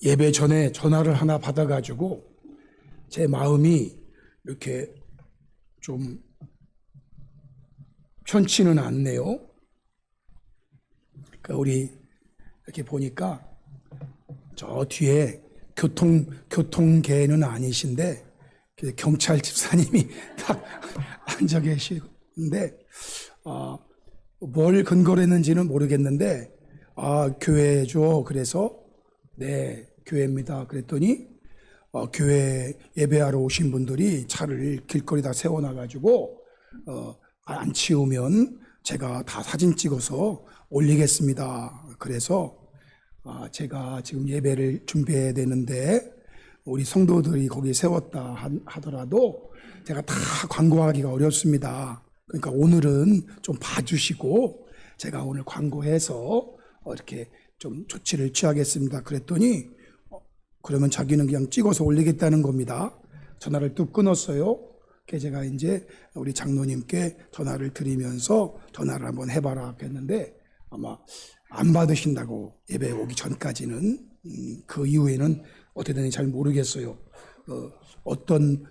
예배 전에 전화를 하나 받아가지고 제 마음이 이렇게 좀 편치는 않네요. 그러니까 우리 이렇게 보니까 저 뒤에 교통계는 아니신데 경찰 집사님이 딱 앉아 계시는데 뭘 근거로 했는지는 모르겠는데 교회죠. 그래서 네, 교회입니다. 그랬더니 교회 예배하러 오신 분들이 차를 길거리다 세워놔가지고 안 치우면 제가 다 사진 찍어서 올리겠습니다. 그래서 제가 지금 예배를 준비해야 되는데 우리 성도들이 거기 세웠다 하더라도 제가 다 광고하기가 어렵습니다. 그러니까 오늘은 좀 봐주시고 제가 오늘 광고해서 이렇게 좀 조치를 취하겠습니다. 그랬더니 그러면 자기는 그냥 찍어서 올리겠다는 겁니다. 전화를 뚝 끊었어요. 그래서 제가 이제 우리 장로님께 전화를 드리면서 전화를 한번 해봐라 했는데 아마 안 받으신다고 예배 오기 전까지는 그 이후에는 어떻게 되는지 잘 모르겠어요. 어떤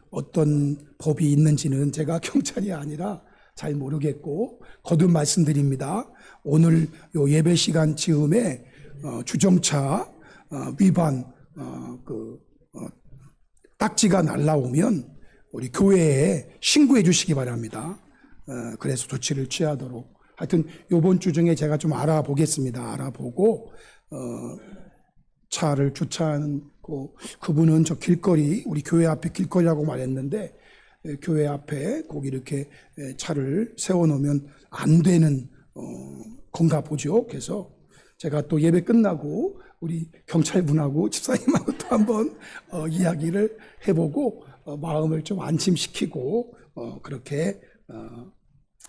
법이 있는지는 제가 경찰이 아니라 잘 모르겠고 거듭 말씀드립니다. 오늘 요 예배 시간 즈음에 주정차 위반 딱지가 날라오면 우리 교회에 신고해 주시기 바랍니다. 그래서 조치를 취하도록. 하여튼 이번 주 중에 제가 좀 알아보겠습니다. 알아보고 차를 주차하는 그분은 저 길거리 우리 교회 앞에 길거리라고 말했는데 교회 앞에 거기 이렇게 차를 세워놓으면 안 되는 건가 보죠. 그래서 제가 또 예배 끝나고 우리 경찰분하고 집사님하고 또 한번 이야기를 해보고 마음을 좀 안심시키고 그렇게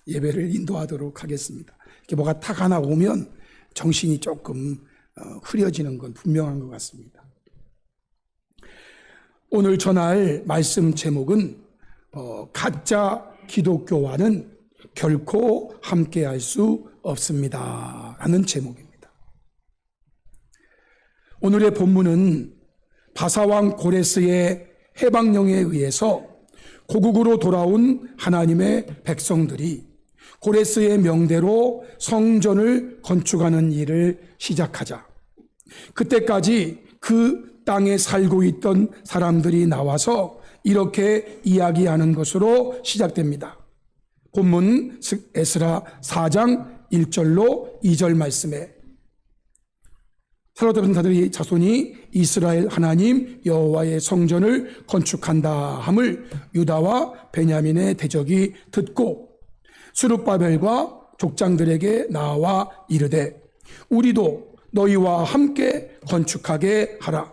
예배를 인도하도록 하겠습니다. 이렇게 뭐가 탁 하나 오면 정신이 조금 흐려지는 건 분명한 것 같습니다. 오늘 전할 말씀 제목은 가짜 기독교와는 결코 함께할 수 없습니다 라는 제목입니다. 오늘의 본문은 바사왕 고레스의 해방령에 의해서 고국으로 돌아온 하나님의 백성들이 고레스의 명대로 성전을 건축하는 일을 시작하자 그때까지 그 땅에 살고 있던 사람들이 나와서 이렇게 이야기하는 것으로 시작됩니다. 본문 에스라 4장 1절로 2절 말씀에 살았던 자들이 자손이 이스라엘 하나님 여호와의 성전을 건축한다 함을 유다와 베냐민의 대적이 듣고 스룹바벨과 족장들에게 나와 이르되 우리도 너희와 함께 건축하게 하라.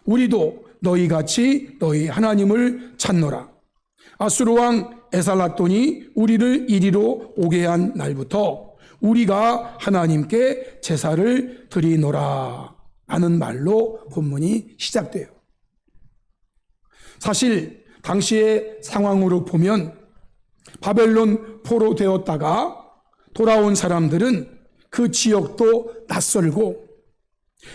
우리도 너희같이 너희 하나님을 찾노라. 아수르 왕 에살라돈이 우리를 이리로 오게 한 날부터 우리가 하나님께 제사를 드리노라 라는 말로 본문이 시작돼요. 사실 당시의 상황으로 보면 바벨론 포로 되었다가 돌아온 사람들은 그 지역도 낯설고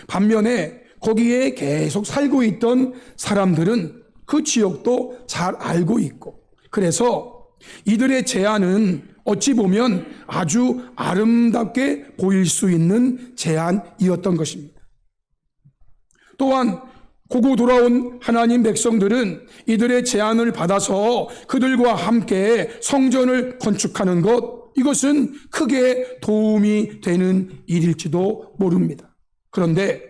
반면에 거기에 계속 살고 있던 사람들은 그 지역도 잘 알고 있고 그래서 이들의 제안은 어찌 보면 아주 아름답게 보일 수 있는 제안이었던 것입니다. 또한 고국 돌아온 하나님 백성들은 이들의 제안을 받아서 그들과 함께 성전을 건축하는 것, 이것은 크게 도움이 되는 일일지도 모릅니다. 그런데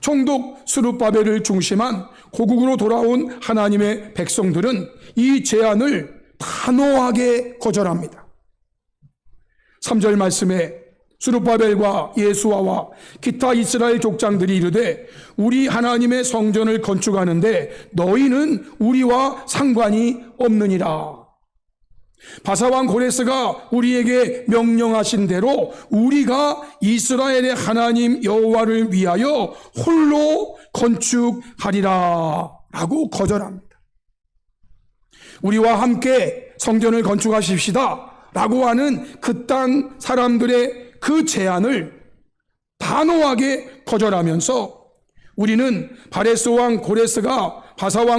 총독 스룹바벨을 중심한 고국으로 돌아온 하나님의 백성들은 이 제안을 단호하게 거절합니다. 3절 말씀에 스룹바벨과 예수아와 기타 이스라엘 족장들이 이르되 우리 하나님의 성전을 건축하는데 너희는 우리와 상관이 없느니라. 바사왕 고레스가 우리에게 명령하신 대로 우리가 이스라엘의 하나님 여호와를 위하여 홀로 건축하리라 라고 거절합니다. 우리와 함께 성전을 건축하십시다 라고 하는 그 땅 사람들의 그 제안을 단호하게 거절하면서 우리는 바사 왕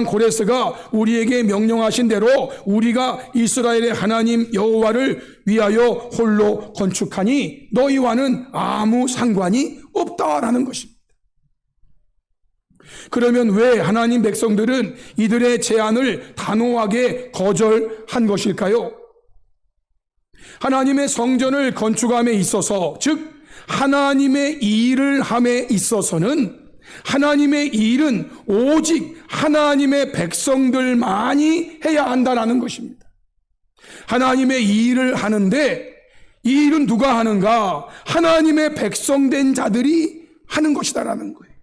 고레스가 우리에게 명령하신 대로 우리가 이스라엘의 하나님 여호와를 위하여 홀로 건축하니 너희와는 아무 상관이 없다라는 것입니다. 그러면 왜 하나님 백성들은 이들의 제안을 단호하게 거절한 것일까요? 하나님의 성전을 건축함에 있어서, 즉 하나님의 일을 함에 있어서는 하나님의 일은 오직 하나님의 백성들만이 해야 한다는 것입니다. 하나님의 일을 하는데 이 일은 누가 하는가? 하나님의 백성된 자들이 하는 것이다라는 거예요.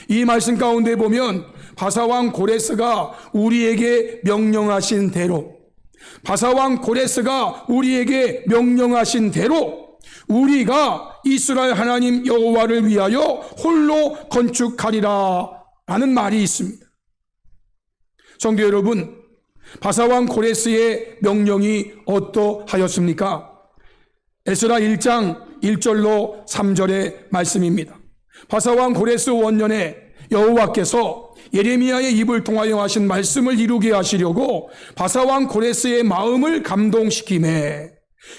이 말씀 가운데 보면 바사왕 고레스가 우리에게 명령하신 대로, 바사왕 고레스가 우리에게 명령하신 대로 우리가 이스라엘 하나님 여호와를 위하여 홀로 건축하리라 라는 말이 있습니다. 성도 여러분, 바사왕 고레스의 명령이 어떠하였습니까? 에스라 1장 1절로 3절의 말씀입니다. 바사왕 고레스 원년에 여호와께서 예레미야의 입을 통하여 하신 말씀을 이루게 하시려고 바사왕 고레스의 마음을 감동시키매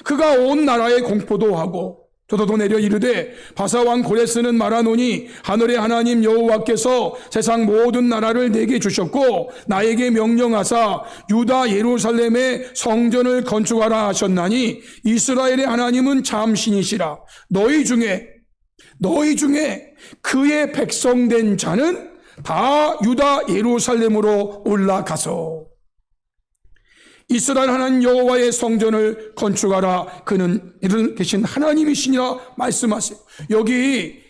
그가 온 나라에 공포도 하고 조도도 내려 이르되 바사왕 고레스는 말하노니 하늘의 하나님 여호와께서 세상 모든 나라를 내게 주셨고 나에게 명령하사 유다 예루살렘에 성전을 건축하라 하셨나니 이스라엘의 하나님은 참 신이시라. 너희 중에 그의 백성된 자는 다 유다 예루살렘으로 올라가서 이스라엘 하나님 여호와의 성전을 건축하라. 그는 이를 계신 하나님이시니라 말씀하세요. 여기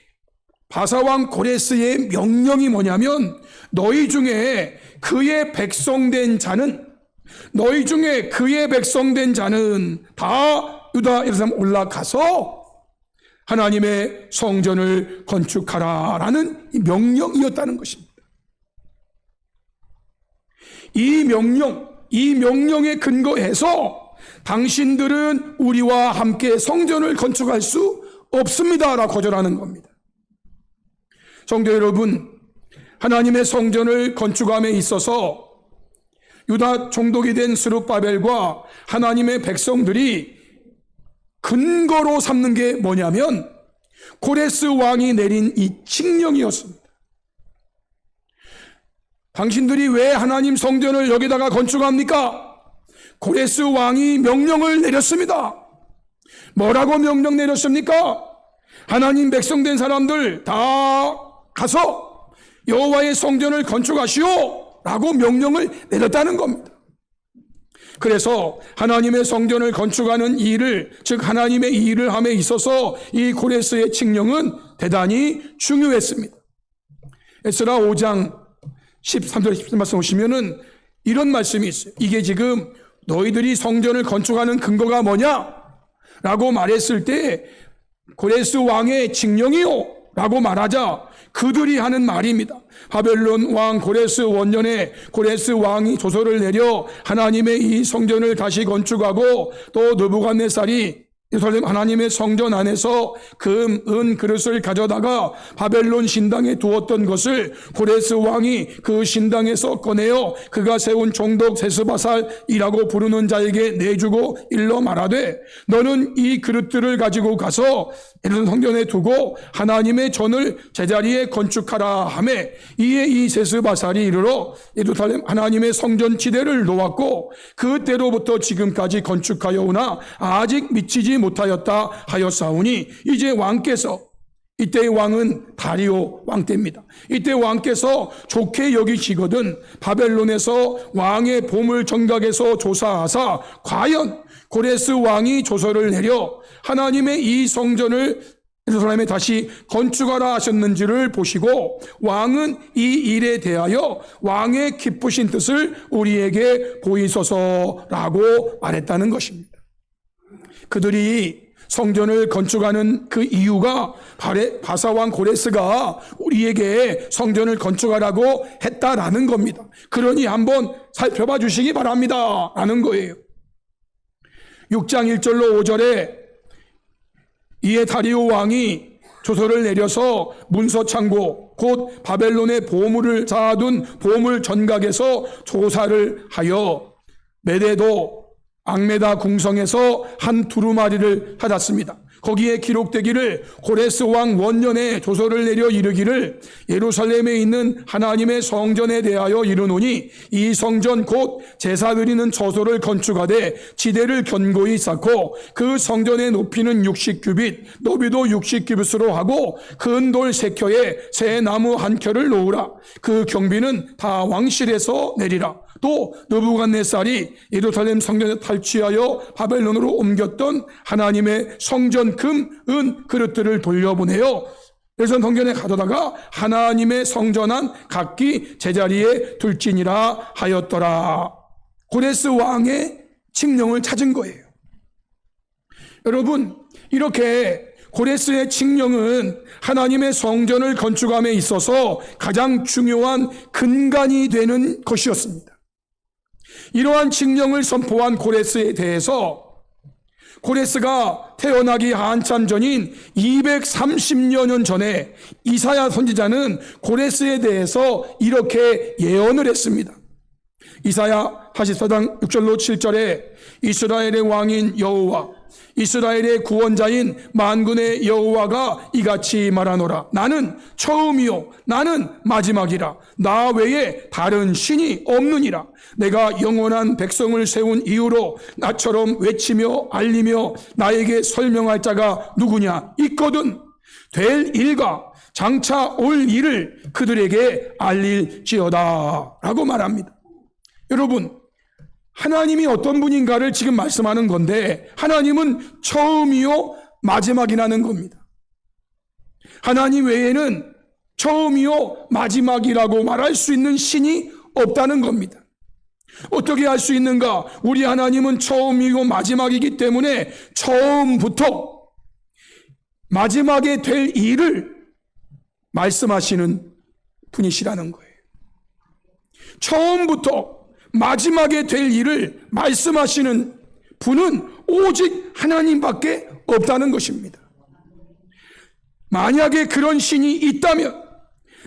바사왕 고레스의 명령이 뭐냐면 너희 중에 그의 백성된 자는 다 유다 예루살렘 올라가서 하나님의 성전을 건축하라라는 명령이었다는 것입니다. 이 명령에 근거해서 당신들은 우리와 함께 성전을 건축할 수 없습니다라고 거절하는 겁니다. 성도 여러분, 하나님의 성전을 건축함에 있어서 유다 총독이 된 스룹바벨과 하나님의 백성들이 근거로 삼는 게 뭐냐면 고레스 왕이 내린 이 칙령이었습니다. 당신들이 왜 하나님 성전을 여기다가 건축합니까? 고레스 왕이 명령을 내렸습니다. 뭐라고 명령 내렸습니까? 하나님 백성된 사람들 다 가서 여호와의 성전을 건축하시오 라고 명령을 내렸다는 겁니다. 그래서 하나님의 성전을 건축하는 일을, 즉 하나님의 일을 함에 있어서 이 고레스의 칙령은 대단히 중요했습니다. 에스라 5장 13절 17절 말씀 보시면은 이런 말씀이 있어요. 이게 지금 너희들이 성전을 건축하는 근거가 뭐냐? 라고 말했을 때 고레스 왕의 칙령이요 라고 말하자 그들이 하는 말입니다. 바벨론 왕 고레스 원년에 고레스 왕이 조서를 내려 하나님의 이 성전을 다시 건축하고 또 느부갓네살이 예루살렘 하나님의 성전 안에서 금, 은 그릇을 가져다가 바벨론 신당에 두었던 것을 고레스 왕이 그 신당에서 꺼내어 그가 세운 총독 세스바살이라고 부르는 자에게 내주고 일러 말하되 너는 이 그릇들을 가지고 가서 예루살렘 성전에 두고 하나님의 전을 제자리에 건축하라 하매 이에 이 세스바살이 이르러 예루살렘 하나님의 성전 지대를 놓았고 그때로부터 지금까지 건축하여 오나 아직 미치지 못하였다 하였사오니 이제 왕께서, 이때의 왕은 다리오 왕 때입니다. 이때 왕께서 좋게 여기시거든 바벨론에서 왕의 보물 정각에서 조사하사 과연 고레스 왕이 조서를 내려 하나님의 이 성전을 예루살렘에 다시 건축하라 하셨는지를 보시고 왕은 이 일에 대하여 왕의 기쁘신 뜻을 우리에게 보이소서라고 말했다는 것입니다. 그들이 성전을 건축하는 그 이유가 바사왕 고레스가 우리에게 성전을 건축하라고 했다라는 겁니다. 그러니 한번 살펴봐 주시기 바랍니다 라는 거예요. 6장 1절로 5절에 이에 다리오 왕이 조서를 내려서 문서창고 곧 바벨론의 보물을 쌓아둔 보물 전각에서 조사를 하여 메데도 앙메다 궁성에서 한 두루마리를 찾았습니다. 거기에 기록되기를 고레스 왕 원년에 조서를 내려 이르기를 예루살렘에 있는 하나님의 성전에 대하여 이르노니 이 성전 곧 제사 드리는 처소를 건축하되 지대를 견고히 쌓고 그 성전의 높이는 60규빗 너비도 60규빗으로 하고 큰 돌 3켜에 새 나무 1켜를 놓으라. 그 경비는 다 왕실에서 내리라. 또 느부갓네살이 예루살렘 성전에 탈취하여 바벨론으로 옮겼던 하나님의 성전 금, 은 그릇들을 돌려보내요. 그래서 성전에 가져다가 하나님의 성전안 각기 제자리에 둘지니라 하였더라. 고레스 왕의 칙령을 찾은 거예요. 여러분, 이렇게 고레스의 칙령은 하나님의 성전을 건축함에 있어서 가장 중요한 근간이 되는 것이었습니다. 이러한 칙령을 선포한 고레스에 대해서 고레스가 태어나기 한참 전인 230여 년 전에 이사야 선지자는 고레스에 대해서 이렇게 예언을 했습니다. 이사야 44장 6절로 7절에 이스라엘의 왕인 여호와 이스라엘의 구원자인 만군의 여호와가 이같이 말하노라. 나는 처음이요 나는 마지막이라. 나 외에 다른 신이 없느니라. 내가 영원한 백성을 세운 이후로 나처럼 외치며 알리며 나에게 설명할 자가 누구냐? 있거든. 될 일과 장차 올 일을 그들에게 알릴지어다 라고 말합니다. 여러분, 하나님이 어떤 분인가를 지금 말씀하는 건데 하나님은 처음이요 마지막이라는 겁니다. 하나님 외에는 처음이요 마지막이라고 말할 수 있는 신이 없다는 겁니다. 어떻게 할 수 있는가? 우리 하나님은 처음이고 마지막이기 때문에 처음부터 마지막에 될 일을 말씀하시는 분이시라는 거예요. 처음부터 마지막에 될 일을 말씀하시는 분은 오직 하나님밖에 없다는 것입니다. 만약에 그런 신이 있다면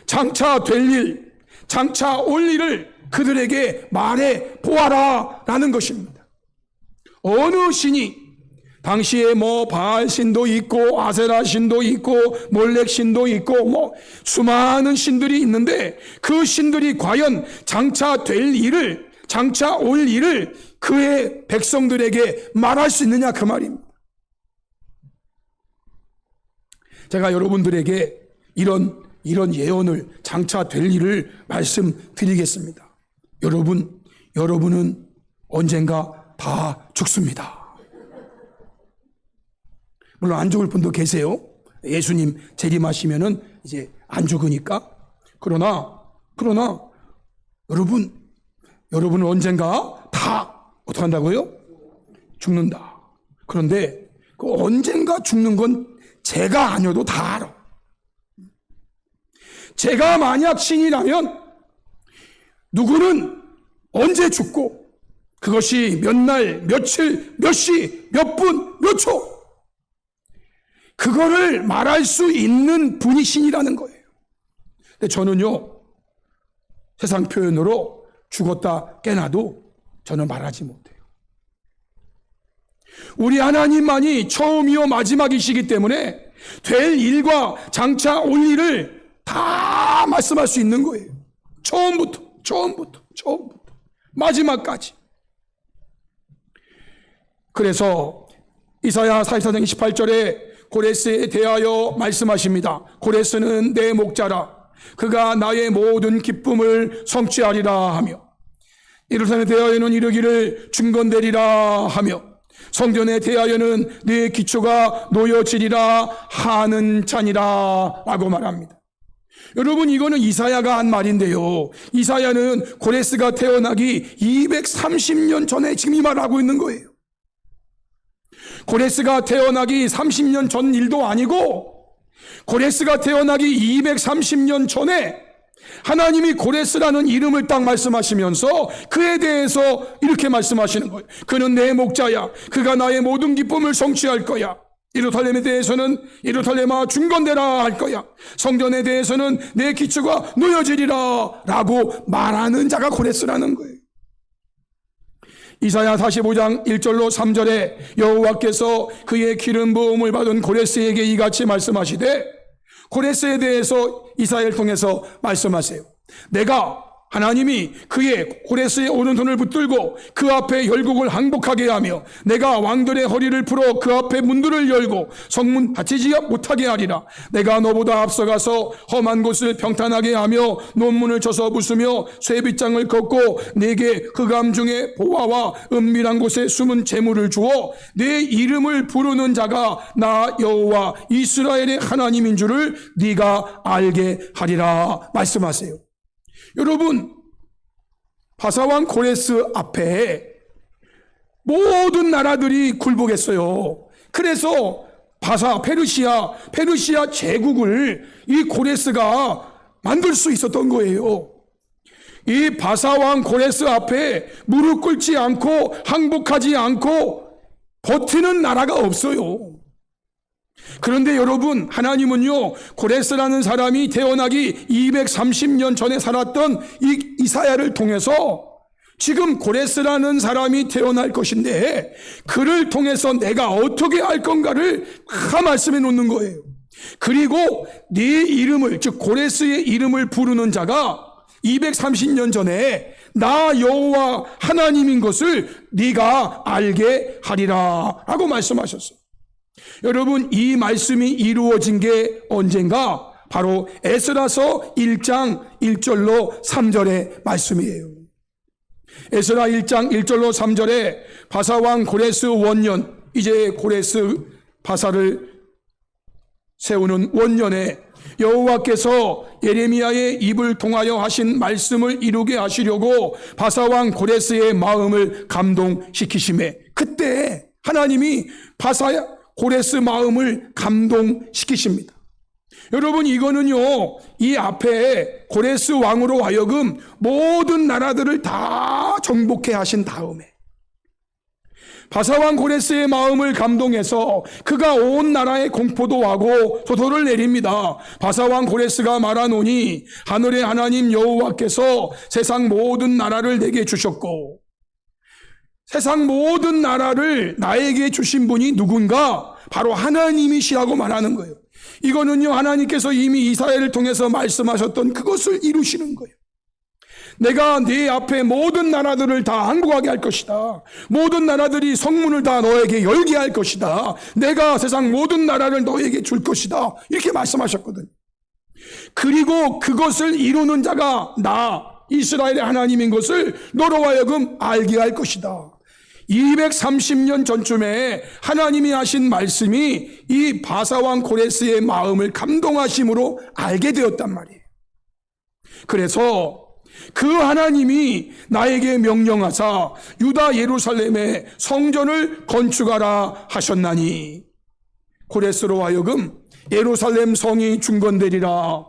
장차 될 일, 장차 올 일을 그들에게 말해 보아라 라는 것입니다. 어느 신이 당시에 바알 신도 있고 아세라 신도 있고 몰렉 신도 있고 수많은 신들이 있는데 그 신들이 과연 장차 될 일을 장차 올 일을 그의 백성들에게 말할 수 있느냐 그 말입니다. 제가 여러분들에게 이런 예언을 장차 될 일을 말씀드리겠습니다. 여러분은 언젠가 다 죽습니다. 물론 안 죽을 분도 계세요. 예수님 재림하시면은 이제 안 죽으니까. 그러나 여러분은 언젠가 다 어떻게 한다고요? 죽는다. 그런데 그 언젠가 죽는 건 제가 아니어도 다 알아. 제가 만약 신이라면 누구는 언제 죽고 그것이 몇 날, 며칠, 몇 시, 몇 분, 몇 초 그거를 말할 수 있는 분이 신이라는 거예요. 근데 저는요 세상 표현으로 죽었다 깨나도 저는 말하지 못해요. 우리 하나님만이 처음이요 마지막이시기 때문에 될 일과 장차 올 일을 다 말씀할 수 있는 거예요. 처음부터 마지막까지. 그래서 이사야 44장 28절에 고레스에 대하여 말씀하십니다. 고레스는 내 목자라. 그가 나의 모든 기쁨을 성취하리라 하며 예루살렘에 대하여는 이르기를 중건되리라 하며 성전에 대하여는 네 기초가 놓여지리라 하는 잔이라 라고 말합니다. 여러분, 이거는 이사야가 한 말인데요, 이사야는 고레스가 태어나기 230년 전에 지금 이 말을 하고 있는 거예요. 고레스가 태어나기 30년 전 일도 아니고 고레스가 태어나기 230년 전에 하나님이 고레스라는 이름을 딱 말씀하시면서 그에 대해서 이렇게 말씀하시는 거예요. 그는 내 목자야. 그가 나의 모든 기쁨을 성취할 거야. 예루살렘에 대해서는 예루살렘아 중건되라 할 거야. 성전에 대해서는 내 기초가 놓여지리라 라고 말하는 자가 고레스라는 거예요. 이사야 45장 1절로 3절에 여호와께서 그의 기름 부음을 받은 고레스에게 이같이 말씀하시되, 고레스에 대해서 이사야를 통해서 말씀하세요. 내가 하나님이 그의 고레스의 오른손을 붙들고 그 앞에 열국을 항복하게 하며 내가 왕들의 허리를 풀어 그 앞에 문들을 열고 성문 닫히지 못하게 하리라. 내가 너보다 앞서가서 험한 곳을 평탄하게 하며 논문을 쳐서 부수며 쇠빗장을 걷고 내게 흑암 중에 보화와 은밀한 곳에 숨은 재물을 주어 내 이름을 부르는 자가 나 여호와 이스라엘의 하나님인 줄을 네가 알게 하리라 말씀하세요. 여러분, 바사왕 고레스 앞에 모든 나라들이 굴복했어요. 그래서 페르시아 제국을 이 고레스가 만들 수 있었던 거예요. 이 바사왕 고레스 앞에 무릎 꿇지 않고 항복하지 않고 버티는 나라가 없어요. 그런데 여러분, 하나님은요, 고레스라는 사람이 태어나기 230년 전에 살았던 이 이사야를 통해서 지금 고레스라는 사람이 태어날 것인데 그를 통해서 내가 어떻게 할 건가를 다 말씀해 놓는 거예요. 그리고 네 이름을, 즉 고레스의 이름을 부르는 자가 230년 전에 나 여호와 하나님인 것을 네가 알게 하리라 라고 말씀하셨어요. 여러분, 이 말씀이 이루어진 게 언젠가? 바로 에스라서 1장 1절로 3절의 말씀이에요. 에스라 1장 1절로 3절에 바사왕 고레스 원년, 이제 고레스 바사를 세우는 원년에 여호와께서 예레미야의 입을 통하여 하신 말씀을 이루게 하시려고 바사왕 고레스의 마음을 감동시키심에, 그때 하나님이 고레스 마음을 감동시키십니다. 여러분, 이거는요, 이 앞에 고레스 왕으로 하여금 모든 나라들을 다 정복해 하신 다음에 바사왕 고레스의 마음을 감동해서 그가 온 나라에 공포도 하고 도도를 내립니다. 바사왕 고레스가 말하노니 하늘의 하나님 여호와께서 세상 모든 나라를 내게 주셨고, 세상 모든 나라를 나에게 주신 분이 누군가? 바로 하나님이시라고 말하는 거예요. 이거는요, 하나님께서 이미 이사야를 통해서 말씀하셨던 그것을 이루시는 거예요. 내가 네 앞에 모든 나라들을 다 항복하게 할 것이다. 모든 나라들이 성문을 다 너에게 열게 할 것이다. 내가 세상 모든 나라를 너에게 줄 것이다. 이렇게 말씀하셨거든요. 그리고 그것을 이루는 자가 나 이스라엘의 하나님인 것을 너로 하여금 알게 할 것이다. 230년 전쯤에 하나님이 하신 말씀이 이 바사왕 고레스의 마음을 감동하심으로 알게 되었단 말이에요. 그래서 그 하나님이 나에게 명령하사 유다 예루살렘에 성전을 건축하라 하셨나니 고레스로 하여금 예루살렘 성이 중건되리라,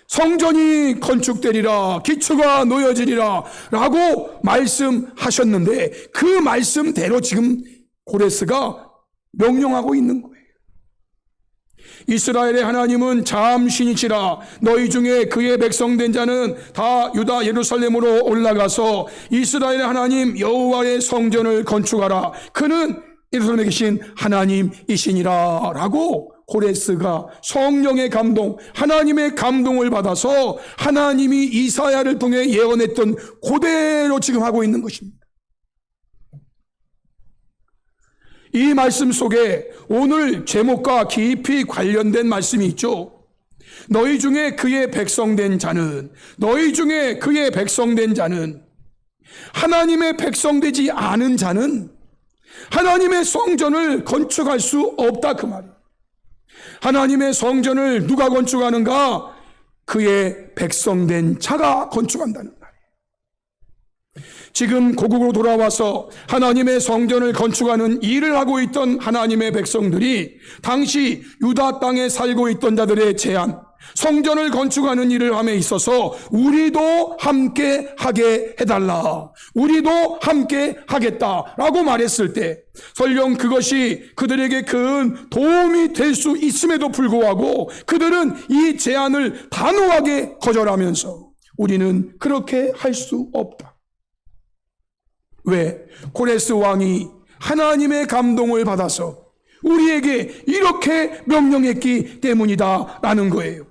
성전이 건축되리라, 기초가 놓여지리라 라고 말씀하셨는데 그 말씀대로 지금 고레스가 명령하고 있는 거예요. 이스라엘의 하나님은 잠시니치라. 너희 중에 그의 백성된 자는 다 유다 예루살렘으로 올라가서 이스라엘의 하나님 여호와의 성전을 건축하라. 그는 예루살렘에 계신 하나님이시니라 라고 고레스가 성령의 감동, 하나님의 감동을 받아서 하나님이 이사야를 통해 예언했던 그대로 지금 하고 있는 것입니다. 이 말씀 속에 오늘 제목과 깊이 관련된 말씀이 있죠. 너희 중에 그의 백성된 자는, 너희 중에 그의 백성된 자는, 하나님의 백성되지 않은 자는 하나님의 성전을 건축할 수 없다, 그 말이에요. 하나님의 성전을 누가 건축하는가? 그의 백성된 자가 건축한다는 말이에요. 지금 고국으로 돌아와서 하나님의 성전을 건축하는 일을 하고 있던 하나님의 백성들이 당시 유다 땅에 살고 있던 자들의 제안, 성전을 건축하는 일을 함에 있어서 우리도 함께 하게 해달라, 우리도 함께 하겠다라고 말했을 때 설령 그것이 그들에게 큰 도움이 될 수 있음에도 불구하고 그들은 이 제안을 단호하게 거절하면서 우리는 그렇게 할 수 없다. 왜? 고레스 왕이 하나님의 감동을 받아서 우리에게 이렇게 명령했기 때문이다라는 거예요.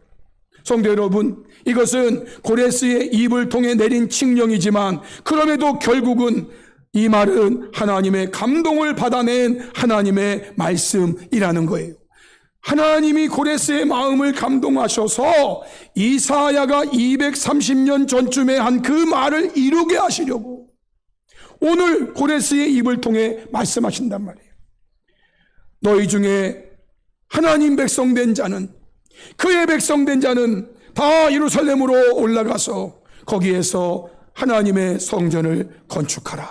성도 여러분, 이것은 고레스의 입을 통해 내린 칙령이지만 그럼에도 결국은 이 말은 하나님의 감동을 받아낸 하나님의 말씀이라는 거예요. 하나님이 고레스의 마음을 감동하셔서 이사야가 230년 전쯤에 한 그 말을 이루게 하시려고 오늘 고레스의 입을 통해 말씀하신단 말이에요. 너희 중에 하나님 백성된 자는, 그의 백성된 자는 다 예루살렘으로 올라가서 거기에서 하나님의 성전을 건축하라.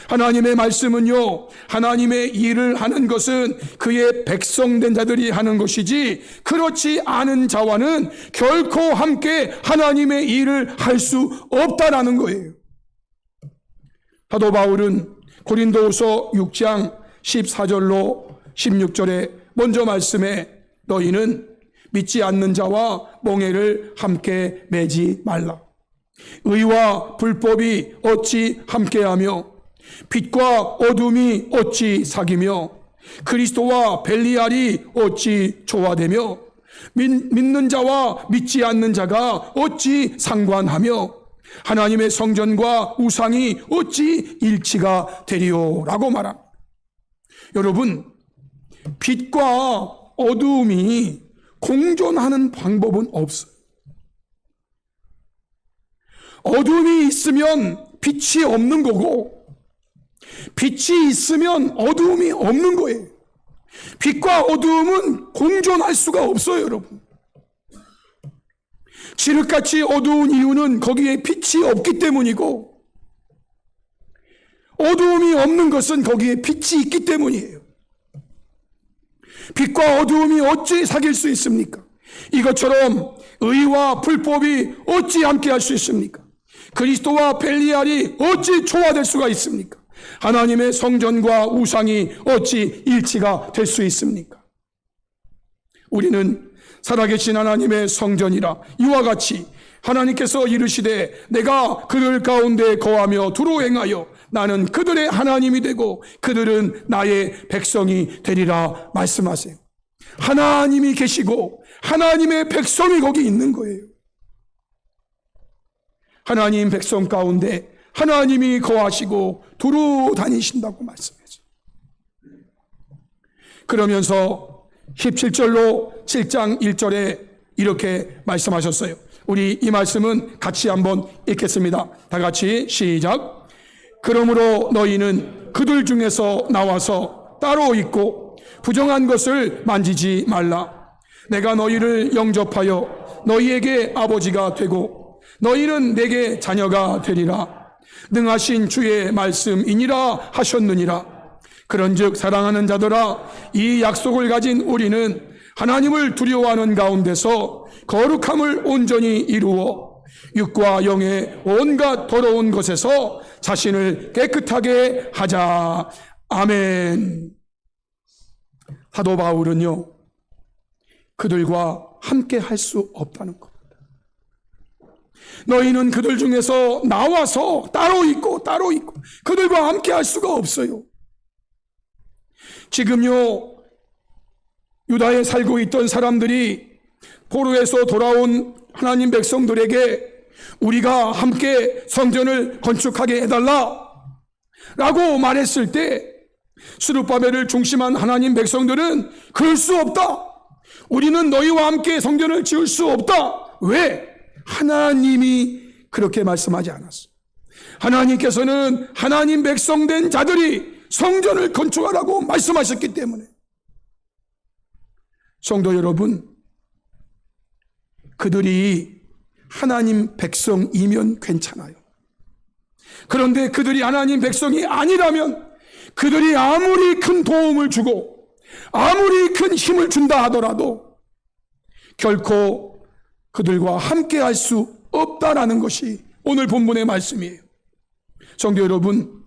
하나님의 말씀은요, 하나님의 일을 하는 것은 그의 백성된 자들이 하는 것이지 그렇지 않은 자와는 결코 함께 하나님의 일을 할 수 없다라는 거예요. 사도 바울은 고린도후서 6장 14절로 16절에 먼저 말씀해 너희는 믿지 않는 자와 멍에를 함께 매지 말라. 의와 불법이 어찌 함께하며 빛과 어둠이 어찌 사귀며 그리스도와 벨리알이 어찌 조화되며 믿는 자와 믿지 않는 자가 어찌 상관하며 하나님의 성전과 우상이 어찌 일치가 되리오라고 말합니다. 여러분, 빛과 어두움이 공존하는 방법은 없어요. 어두움이 있으면 빛이 없는 거고 빛이 있으면 어두움이 없는 거예요. 빛과 어두움은 공존할 수가 없어요, 여러분. 칠흑같이 어두운 이유는 거기에 빛이 없기 때문이고 어두움이 없는 것은 거기에 빛이 있기 때문이에요. 빛과 어두움이 어찌 사귈 수 있습니까? 이것처럼 의와 불법이 어찌 함께 할 수 있습니까? 그리스도와 벨리알이 어찌 조화될 수가 있습니까? 하나님의 성전과 우상이 어찌 일치가 될 수 있습니까? 우리는 살아계신 하나님의 성전이라 이와 같이 하나님께서 이르시되 내가 그들 가운데 거하며 두루 행하여 나는 그들의 하나님이 되고 그들은 나의 백성이 되리라 말씀하세요. 하나님이 계시고 하나님의 백성이 거기 있는 거예요. 하나님 백성 가운데 하나님이 거하시고 두루 다니신다고 말씀했어요. 그러면서 17절로 7장 1절에 이렇게 말씀하셨어요. 우리 이 말씀은 같이 한번 읽겠습니다. 다 같이 시작. 그러므로 너희는 그들 중에서 나와서 따로 있고 부정한 것을 만지지 말라. 내가 너희를 영접하여 너희에게 아버지가 되고 너희는 내게 자녀가 되리라. 능하신 주의 말씀이니라 하셨느니라. 그런즉 사랑하는 자들아, 이 약속을 가진 우리는 하나님을 두려워하는 가운데서 거룩함을 온전히 이루어 육과 영의 온갖 더러운 것에서 자신을 깨끗하게 하자. 아멘. 사도 바울은요, 그들과 함께 할 수 없다는 겁니다. 너희는 그들 중에서 나와서 따로 있고 그들과 함께 할 수가 없어요. 지금요, 유다에 살고 있던 사람들이 포로에서 돌아온 하나님 백성들에게 우리가 함께 성전을 건축하게 해달라 라고 말했을 때 스룹바벨을 중심한 하나님 백성들은 그럴 수 없다. 우리는 너희와 함께 성전을 지을 수 없다. 왜? 하나님이 그렇게 말씀하지 않았어. 하나님께서는 하나님 백성된 자들이 성전을 건축하라고 말씀하셨기 때문에. 성도 여러분, 그들이 하나님 백성이면 괜찮아요. 그런데 그들이 하나님 백성이 아니라면 그들이 아무리 큰 도움을 주고 아무리 큰 힘을 준다 하더라도 결코 그들과 함께 할 수 없다라는 것이 오늘 본문의 말씀이에요. 성도 여러분,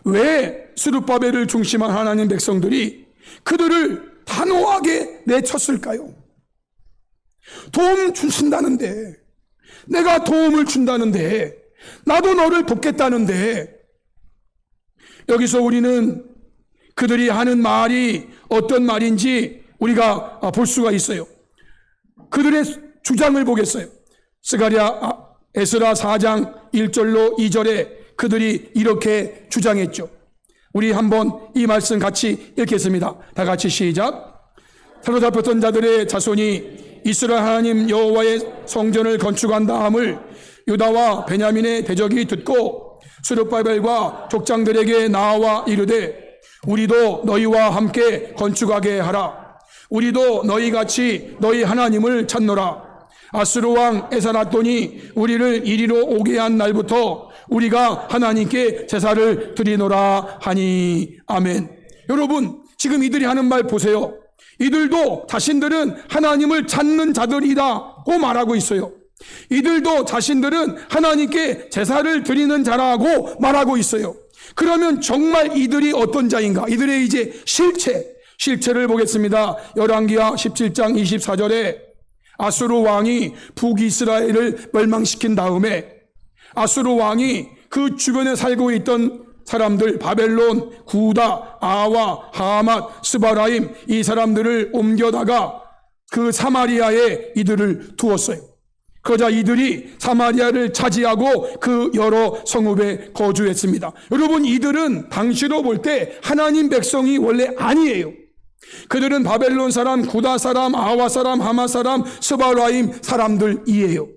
왜 스룹바벨을 중심한 하나님 백성들이 그들을 단호하게 내쳤을까요? 도움 주신다는데, 내가 도움을 준다는데, 나도 너를 돕겠다는데, 여기서 우리는 그들이 하는 말이 어떤 말인지 우리가 볼 수가 있어요. 그들의 주장을 보겠어요. 에스라 4장 1절로 2절에 그들이 이렇게 주장했죠. 우리 한번 이 말씀 같이 읽겠습니다. 다 같이 시작. 사로잡혔던 자들의 자손이 이스라엘 하나님 여호와의 성전을 건축한 다음을 유다와 베냐민의 대적이 듣고 스룹바벨과 족장들에게 나와 이르되 우리도 너희와 함께 건축하게 하라. 우리도 너희같이 너희 하나님을 찾노라. 아스루 왕 에사낫돈이 우리를 이리로 오게 한 날부터 우리가 하나님께 제사를 드리노라 하니. 아멘. 여러분, 지금 이들이 하는 말 보세요. 이들도 자신들은 하나님을 찾는 자들이라고 말하고 있어요. 이들도 자신들은 하나님께 제사를 드리는 자라고 말하고 있어요. 그러면 정말 이들이 어떤 자인가? 이들의 이제 실체를 보겠습니다. 열왕기하 17장 24절에 아수르 왕이 북이스라엘을 멸망시킨 다음에 아수르 왕이 그 주변에 살고 있던 사람들, 바벨론, 구다, 아와, 하맛, 스바라임, 이 사람들을 옮겨다가 그 사마리아에 이들을 두었어요. 그러자 이들이 사마리아를 차지하고 그 여러 성읍에 거주했습니다. 여러분, 이들은 당시로 볼 때 하나님 백성이 원래 아니에요. 그들은 바벨론 사람, 구다 사람, 아와 사람, 하마 사람, 스바라임 사람들이에요.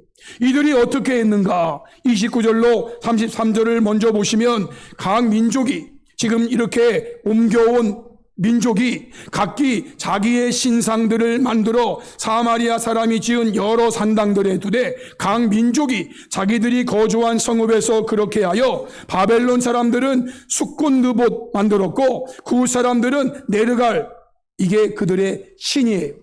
이들이 어떻게 했는가? 29절로 33절을 먼저 보시면 각 민족이, 지금 이렇게 옮겨온 민족이 각기 자기의 신상들을 만들어 사마리아 사람이 지은 여러 산당들에 두되 각 민족이 자기들이 거주한 성읍에서 그렇게 하여 바벨론 사람들은 숫꽃느봇 만들었고 구 사람들은 네르갈, 이게 그들의 신이에요.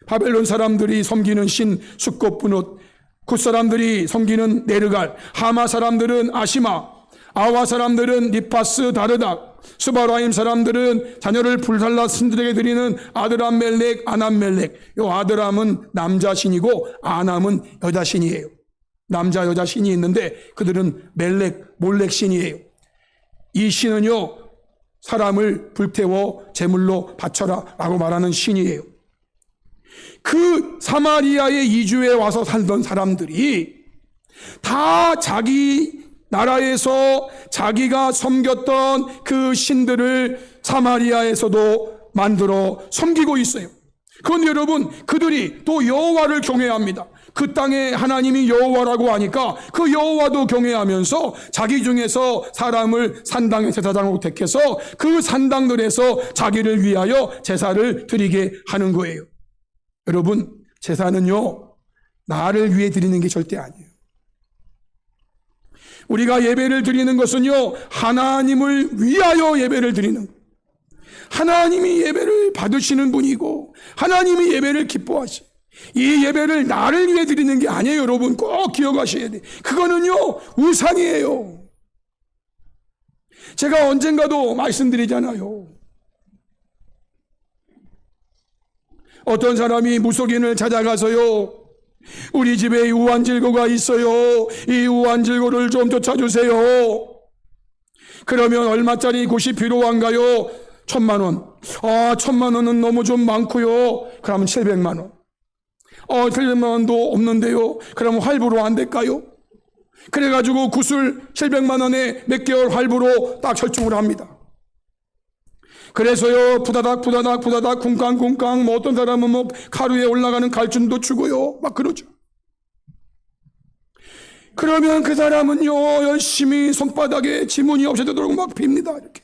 바벨론 사람들이 섬기는 신 숫꽃분옷, 굿 사람들이 섬기는 네르갈, 하마 사람들은 아시마, 아와 사람들은 니파스 다르닥, 스바라임 사람들은 자녀를 불살라 신들에게 드리는 아드람멜렉, 아남멜렉. 요 아드람은 남자 신이고 아남은 여자 신이에요. 남자 여자 신이 있는데 그들은 멜렉, 몰렉 신이에요. 이 신은요, 사람을 불태워 제물로 바쳐라 라고 말하는 신이에요. 그 사마리아에 이주해 와서 살던 사람들이 다 자기 나라에서 자기가 섬겼던 그 신들을 사마리아에서도 만들어 섬기고 있어요. 그런데 여러분, 그들이 또 여호와를 경외합니다. 그 땅에 하나님이 여호와라고 하니까 그 여호와도 경외하면서 자기 중에서 사람을 산당의 제사장으로 택해서 그 산당들에서 자기를 위하여 제사를 드리게 하는 거예요. 여러분, 제사는요, 나를 위해 드리는 게 절대 아니에요. 우리가 예배를 드리는 것은요, 하나님을 위하여 예배를 드리는, 하나님이 예배를 받으시는 분이고 하나님이 예배를 기뻐하시고, 이 예배를 나를 위해 드리는 게 아니에요. 여러분, 꼭 기억하셔야 돼요. 그거는요, 우상이에요. 제가 언젠가도 말씀드리잖아요. 어떤 사람이 무속인을 찾아가서요, 우리 집에 우환질고가 있어요. 이 우환질고를 좀 쫓아주세요. 그러면 얼마짜리 곳이 필요한가요? 1,000,000원. 1,000,000원은 너무 좀 많고요. 그러면 700만원. 700만원도 없는데요. 그러면 할부로 안 될까요? 그래가지고 구슬 700만원에 몇 개월 할부로 딱 결정을 합니다. 그래서요, 부다닥 쿵깡 뭐 어떤 사람은 뭐 가루에 올라가는 갈준도 주고요, 막 그러죠. 그러면 그 사람은요, 열심히 손바닥에 지문이 없어지도록 막 빕니다. 이렇게.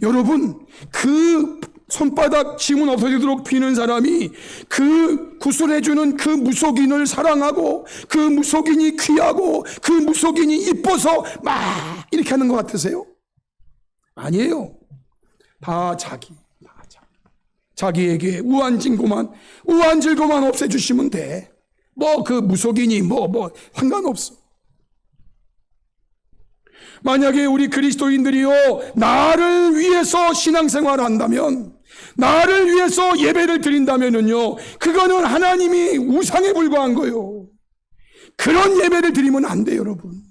여러분, 그 손바닥 지문 없어지도록 비는 사람이 그 구술해주는 그 무속인을 사랑하고 그 무속인이 귀하고 그 무속인이 이뻐서 막 이렇게 하는 것 같으세요? 아니에요. 다 자기에게 우한질고만 없애주시면 돼. 뭐 그 무속인이 뭐 상관없어. 만약에 우리 그리스도인들이요 나를 위해서 신앙생활을 한다면, 나를 위해서 예배를 드린다면은요 그거는 하나님이 우상에 불과한 거예요. 그런 예배를 드리면 안 돼요, 여러분.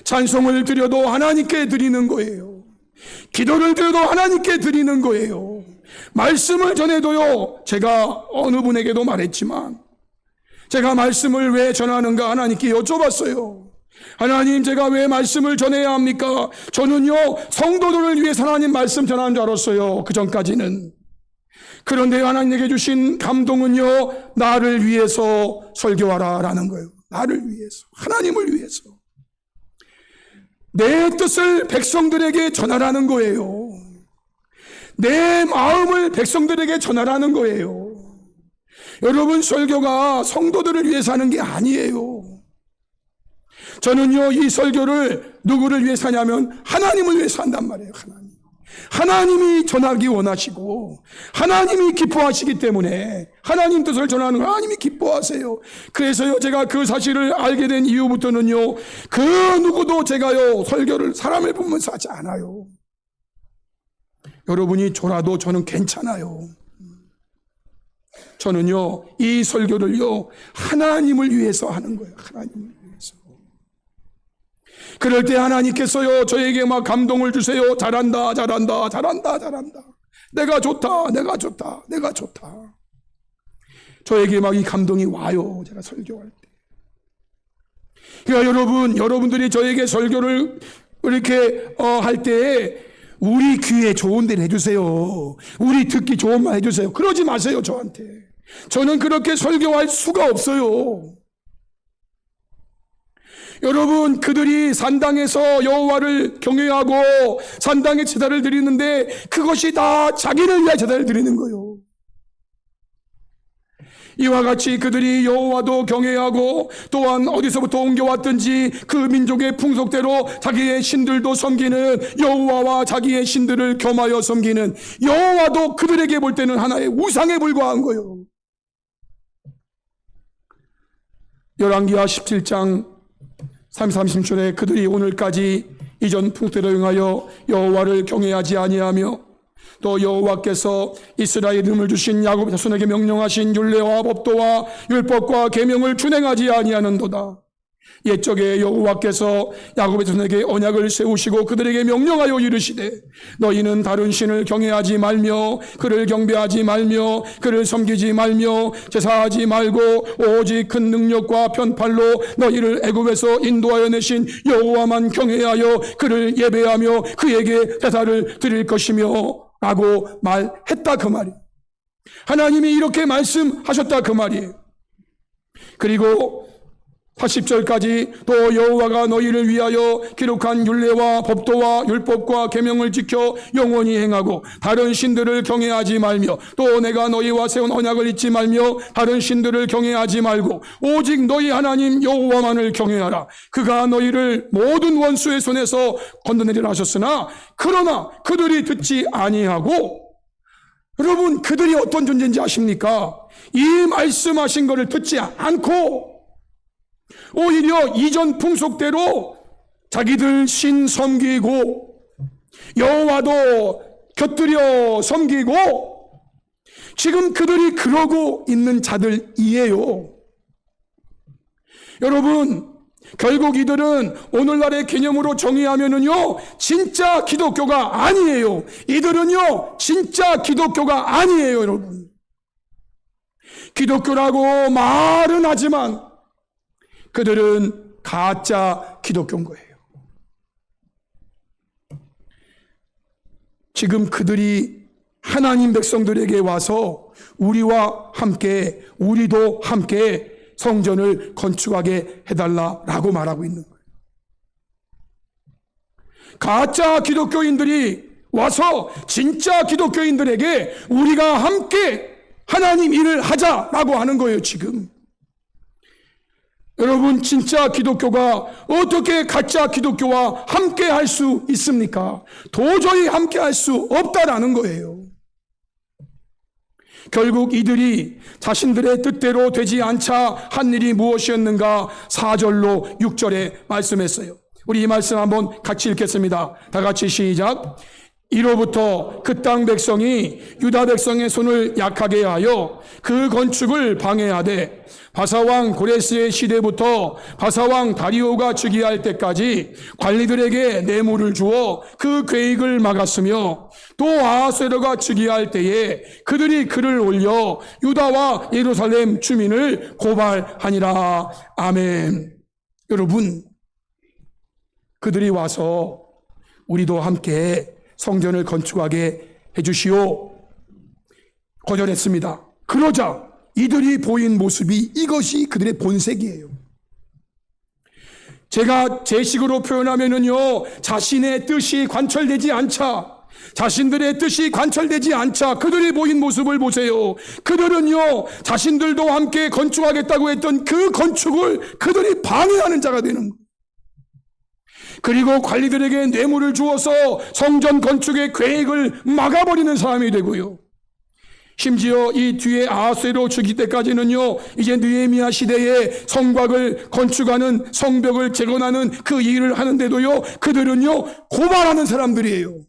찬송을 드려도 하나님께 드리는 거예요. 기도를 드려도 하나님께 드리는 거예요. 말씀을 전해도요, 제가 어느 분에게도 말했지만 제가 말씀을 왜 전하는가 하나님께 여쭤봤어요. 하나님, 제가 왜 말씀을 전해야 합니까? 저는요 성도들을 위해서 하나님 말씀 전하는 줄 알았어요, 그 전까지는. 그런데 하나님에게 주신 감동은요 나를 위해서 설교하라 라는 거예요. 나를 위해서, 하나님을 위해서 내 뜻을 백성들에게 전하라는 거예요. 내 마음을 백성들에게 전하라는 거예요. 여러분, 설교가 성도들을 위해서 하는 게 아니에요. 저는요 이 설교를 누구를 위해서 하냐면 하나님을 위해서 한단 말이에요. 하나님이 전하기 원하시고 하나님이 기뻐하시기 때문에 하나님 뜻을 전하는 걸 하나님이 기뻐하세요. 그래서요 제가 그 사실을 알게 된 이후부터는요 그 누구도 제가요 설교를 사람을 보면서 하지 않아요. 여러분이 졸아도 저는 괜찮아요. 저는요 이 설교를요 하나님을 위해서 하는 거예요. 하나님을 위해서. 그럴 때 하나님께서요 저에게 막 감동을 주세요. 잘한다. 내가 좋다. 저에게 막 이 감동이 와요, 제가 설교할 때. 그러니까 여러분들이 저에게 설교를 이렇게 할 때 우리 귀에 좋은 데를 해주세요. 우리 듣기 좋은 말 해주세요. 그러지 마세요, 저한테. 저는 그렇게 설교할 수가 없어요. 여러분, 그들이 산당에서 여호와를 경외하고 산당에 제사를 드리는데 그것이 다 자기를 위해 제사를 드리는 거예요. 이와 같이 그들이 여호와도 경외하고 또한 어디서부터 옮겨왔든지 그 민족의 풍속대로 자기의 신들도 섬기는, 여호와와 자기의 신들을 겸하여 섬기는 여호와도 그들에게 볼 때는 하나의 우상에 불과한 거예요. 열왕기하 17장 30절에 그들이 오늘까지 이전 풍속대로 행하여 여호와를 경외하지 아니하며 또 여호와께서 이스라엘 이름을 주신 야곱 자손에게 명령하신 율례와 법도와 율법과 계명을 준행하지 아니하는도다. 옛적에 여호와께서 야곱의 자손에게 언약을 세우시고 그들에게 명령하여 이르시되 너희는 다른 신을 경외하지 말며 그를 경배하지 말며 그를 섬기지 말며 제사하지 말고 오직 큰 능력과 편팔로 너희를 애굽에서 인도하여 내신 여호와만 경외하여 그를 예배하며 그에게 제사를 드릴 것이며 라고 말했다, 그 말이에요. 하나님이 이렇게 말씀하셨다, 그 말이에요. 그리고 80절까지 또 여호와가 너희를 위하여 기록한 율례와 법도와 율법과 계명을 지켜 영원히 행하고 다른 신들을 경외하지 말며 또 내가 너희와 세운 언약을 잊지 말며 다른 신들을 경외하지 말고 오직 너희 하나님 여호와만을 경외하라. 그가 너희를 모든 원수의 손에서 건져내리라 하셨으나 그러나 그들이 듣지 아니하고, 여러분, 그들이 어떤 존재인지 아십니까? 이 말씀하신 것을 듣지 않고 오히려 이전 풍속대로 자기들 신 섬기고 여호와도 곁들여 섬기고 지금 그들이 그러고 있는 자들이에요. 여러분, 결국 이들은 오늘날의 개념으로 정의하면은요 진짜 기독교가 아니에요. 이들은요 진짜 기독교가 아니에요. 여러분, 기독교라고 말은 하지만 그들은 가짜 기독교인 거예요. 지금 그들이 하나님 백성들에게 와서 우리와 함께, 우리도 함께 성전을 건축하게 해달라라고 말하고 있는 거예요. 가짜 기독교인들이 와서 진짜 기독교인들에게 우리가 함께 하나님 일을 하자라고 하는 거예요, 지금. 여러분, 진짜 기독교가 어떻게 가짜 기독교와 함께 할 수 있습니까? 도저히 함께 할 수 없다라는 거예요. 결국 이들이 자신들의 뜻대로 되지 않자 한 일이 무엇이었는가? 4절로 6절에 말씀했어요. 우리 이 말씀 한번 같이 읽겠습니다. 다 같이 시작. 이로부터 그 땅 백성이 유다 백성의 손을 약하게 하여 그 건축을 방해하되 바사왕 고레스의 시대부터 바사왕 다리오가 즉위할 때까지 관리들에게 뇌물을 주어 그 계획을 막았으며 또 아하스웨로가 즉위할 때에 그들이 글을 올려 유다와 예루살렘 주민을 고발하니라. 아멘. 여러분, 그들이 와서 우리도 함께 성전을 건축하게 해주시오 거절했습니다. 그러자 이들이 보인 모습이 이것이 그들의 본색이에요. 제가 제 식으로 표현하면은요, 자신의 뜻이 관철되지 않자, 자신들의 뜻이 관철되지 않자 그들이 보인 모습을 보세요. 그들은요, 자신들도 함께 건축하겠다고 했던 그 건축을 그들이 방해하는 자가 되는 거예요. 그리고 관리들에게 뇌물을 주어서 성전 건축의 계획을 막아버리는 사람이 되고요. 심지어 이 뒤에 아하스웨로 즉위 때까지는요, 이제 느헤미야 시대에 성곽을 건축하는, 성벽을 재건하는 그 일을 하는데도요, 그들은요 고발하는 사람들이에요.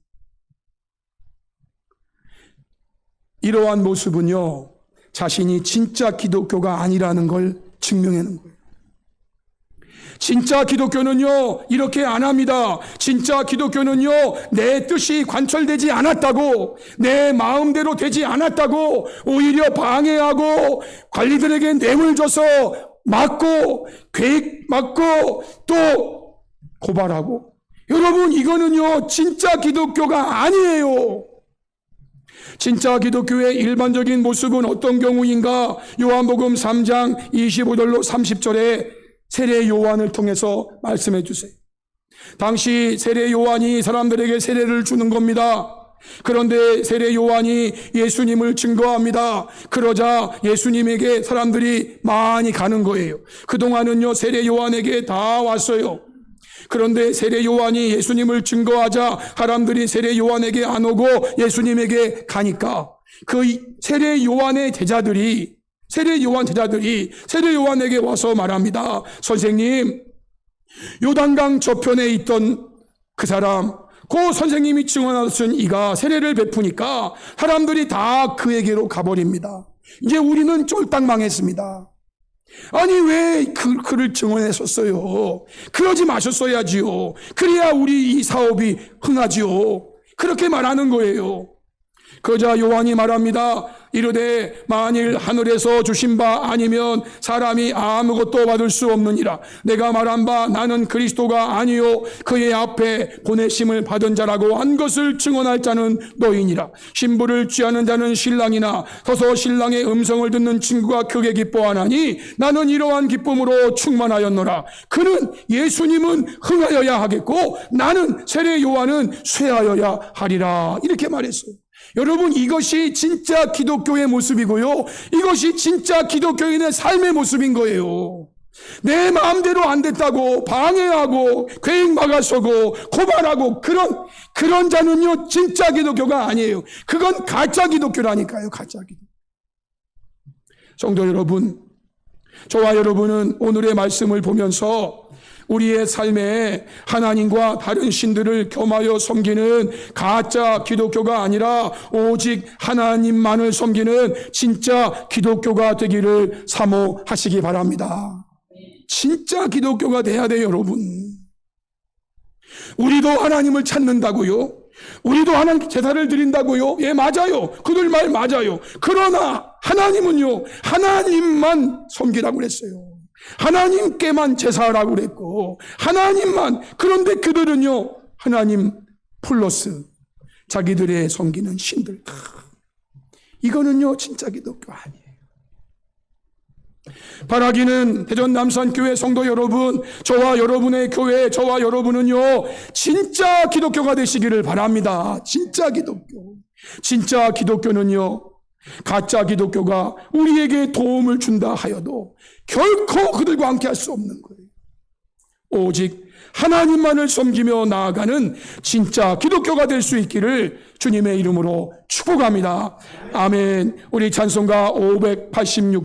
이러한 모습은요, 자신이 진짜 기독교가 아니라는 걸 증명하는 거예요. 진짜 기독교는요, 이렇게 안 합니다. 진짜 기독교는요, 내 뜻이 관철되지 않았다고, 내 마음대로 되지 않았다고, 오히려 방해하고, 관리들에게 뇌물 줘서 막고, 계획 막고, 또 고발하고. 여러분, 이거는요, 진짜 기독교가 아니에요. 진짜 기독교의 일반적인 모습은 어떤 경우인가? 요한복음 3장 25절로 30절에 세례 요한을 통해서 말씀해 주세요. 당시 세례 요한이 사람들에게 세례를 주는 겁니다. 그런데 세례 요한이 예수님을 증거합니다. 그러자 예수님에게 사람들이 많이 가는 거예요. 그동안은요, 세례 요한에게 다 왔어요. 그런데 세례 요한이 예수님을 증거하자 사람들이 세례 요한에게 안 오고 예수님에게 가니까 그 세례 요한의 제자들이 세례 요한에게 와서 말합니다. 선생님, 요단강 저편에 있던 그 사람, 그 선생님이 증언하신 이가 세례를 베푸니까 사람들이 다 그에게로 가버립니다. 이제 우리는 쫄딱 망했습니다. 아니, 왜 그를 증언했었어요? 그러지 마셨어야지요. 그래야 우리 이 사업이 흥하지요. 그렇게 말하는 거예요. 그러자 요한이 말합니다. 이르되 만일 하늘에서 주신 바 아니면 사람이 아무것도 받을 수 없느니라. 내가 말한 바 나는 그리스도가 아니요 그의 앞에 보내심을 받은 자라고 한 것을 증언할 자는 너희니라. 신부를 취하는 자는 신랑이나 서서 신랑의 음성을 듣는 친구가 크게 기뻐하나니 나는 이러한 기쁨으로 충만하였노라. 그는 예수님은 흥하여야 하겠고 나는 세례 요한은 쇠하여야 하리라. 이렇게 말했어요. 여러분, 이것이 진짜 기독교의 모습이고요, 이것이 진짜 기독교인의 삶의 모습인 거예요. 내 마음대로 안 됐다고 방해하고 계획 막아서고 고발하고 그런 자는요 진짜 기독교가 아니에요. 그건 가짜 기독교라니까요. 가짜 기독교. 성도 여러분, 저와 여러분은 오늘의 말씀을 보면서 우리의 삶에 하나님과 다른 신들을 겸하여 섬기는 가짜 기독교가 아니라 오직 하나님만을 섬기는 진짜 기독교가 되기를 사모하시기 바랍니다. 진짜 기독교가 돼야 돼요, 여러분. 우리도 하나님을 찾는다고요? 우리도 하나님 제사를 드린다고요? 예, 맞아요. 그들 말 맞아요. 그러나 하나님은요, 하나님만 섬기라고 그랬어요. 하나님께만 제사하라고 그랬고 하나님만. 그런데 그들은요, 하나님 플러스 자기들의 섬기는 신들. 이거는요 진짜 기독교 아니에요. 바라기는 대전 남산교회 성도 여러분, 저와 여러분의 교회, 저와 여러분은요, 진짜 기독교가 되시기를 바랍니다. 진짜 기독교. 진짜 기독교는요, 가짜 기독교가 우리에게 도움을 준다 하여도 결코 그들과 함께 할 수 없는 거예요. 오직 하나님만을 섬기며 나아가는 진짜 기독교가 될 수 있기를 주님의 이름으로 축복합니다. 아멘. 우리 찬송가 586